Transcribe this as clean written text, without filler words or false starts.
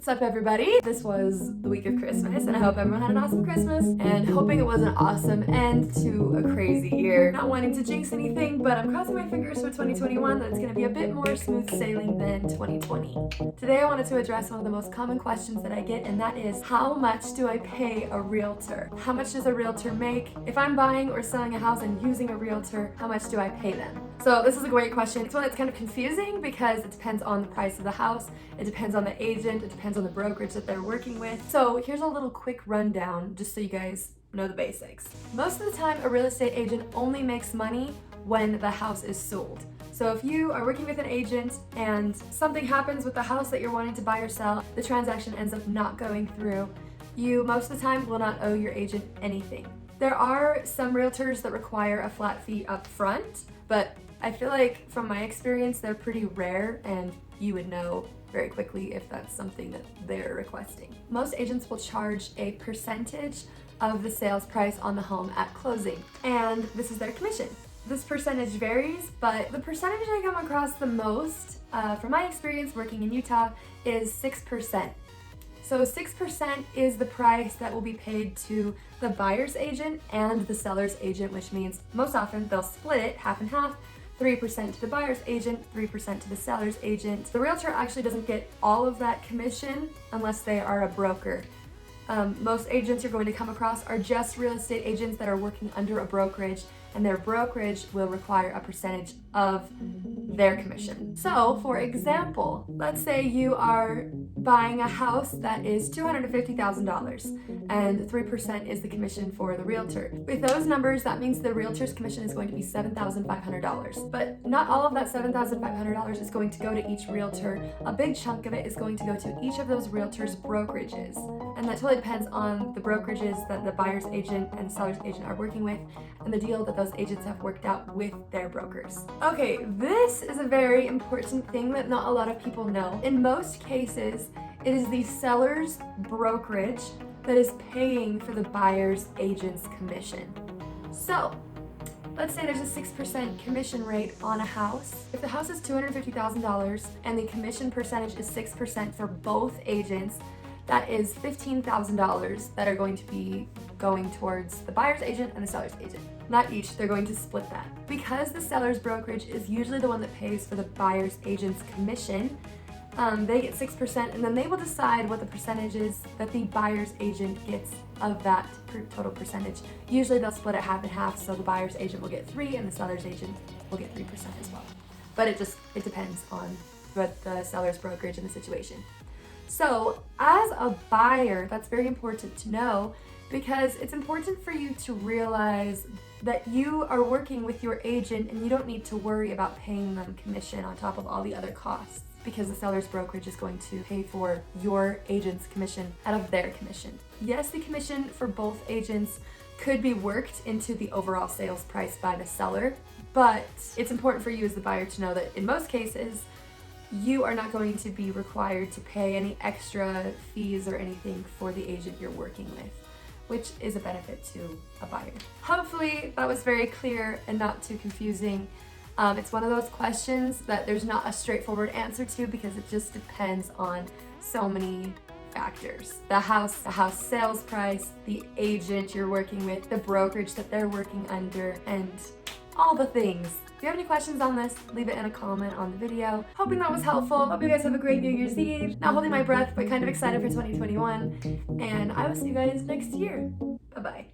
What's up, everybody? This was the week of Christmas, and I hope everyone had an awesome Christmas, and hoping it was an awesome end to a crazy year. Not wanting to jinx anything, but I'm crossing my fingers for 2021 that it's going to be a bit more smooth sailing than 2020. Today I wanted to address one of the most common questions that I get, and that is, how much do I pay a realtor? How much does a realtor make? If I'm buying or selling a house and using a realtor, how much do I pay them? So this is a great question. It's one that's kind of confusing because it depends on the price of the house, it depends on the agent, it depends on the brokerage that they're working with. So here's a little quick rundown just so you guys know the basics. Most of the time, a real estate agent only makes money when the house is sold. So if you are working with an agent and something happens with the house that you're wanting to buy or sell, the transaction ends up not going through, you most of the time will not owe your agent anything. There are some realtors that require a flat fee up front, but I feel like from my experience, they're pretty rare and you would know very quickly if that's something that they're requesting. Most agents will charge a percentage of the sales price on the home at closing, and this is their commission. This percentage varies, but the percentage I come across the most, from my experience working in Utah, is 6%. So 6% is the price that will be paid to the buyer's agent and the seller's agent, which means most often they'll split it half and half, 3% to the buyer's agent, 3% to the seller's agent. The realtor actually doesn't get all of that commission unless they are a broker. Most agents you're going to come across are just real estate agents that are working under a brokerage, and their brokerage will require a percentage of their commission. So, for example, let's say you are buying a house that is $250,000 and 3% is the commission for the realtor. With those numbers, that means the realtor's commission is going to be $7,500. But not all of that $7,500 is going to go to each realtor. A big chunk of it is going to go to each of those realtors' brokerages. And that totally depends on the brokerages that the buyer's agent and seller's agent are working with and the deal that those agents have worked out with their brokers. Okay, this is a very important thing that not a lot of people know. In most cases, it is the seller's brokerage that is paying for the buyer's agent's commission. So, let's say there's a 6% commission rate on a house. If the house is $250,000 and the commission percentage is 6% for both agents, that is $15,000 that are going to be going towards the buyer's agent and the seller's agent. Not each, they're going to split that. Because the seller's brokerage is usually the one that pays for the buyer's agent's commission, they get 6%, and then they will decide what the percentage is that the buyer's agent gets of that total percentage. Usually they'll split it half and half, so the buyer's agent will get 3% and the seller's agent will get 3% as well. But it depends on what the seller's brokerage in the situation. So as a buyer, that's very important to know, because it's important for you to realize that you are working with your agent and you don't need to worry about paying them commission on top of all the other costs, because the seller's brokerage is going to pay for your agent's commission out of their commission. Yes, the commission for both agents could be worked into the overall sales price by the seller, but it's important for you as the buyer to know that in most cases, you are not going to be required to pay any extra fees or anything for the agent you're working with, which is a benefit to a buyer. Hopefully that was very clear and not too confusing. It's one of those questions that there's not a straightforward answer to because it just depends on so many factors. The house sales price, the agent you're working with, the brokerage that they're working under, and all the things. If you have any questions on this, leave it in a comment on the video. Hoping that was helpful. Hope you guys have a great New Year's Eve. Not holding my breath, but kind of excited for 2021. And I will see you guys next year. Bye-bye.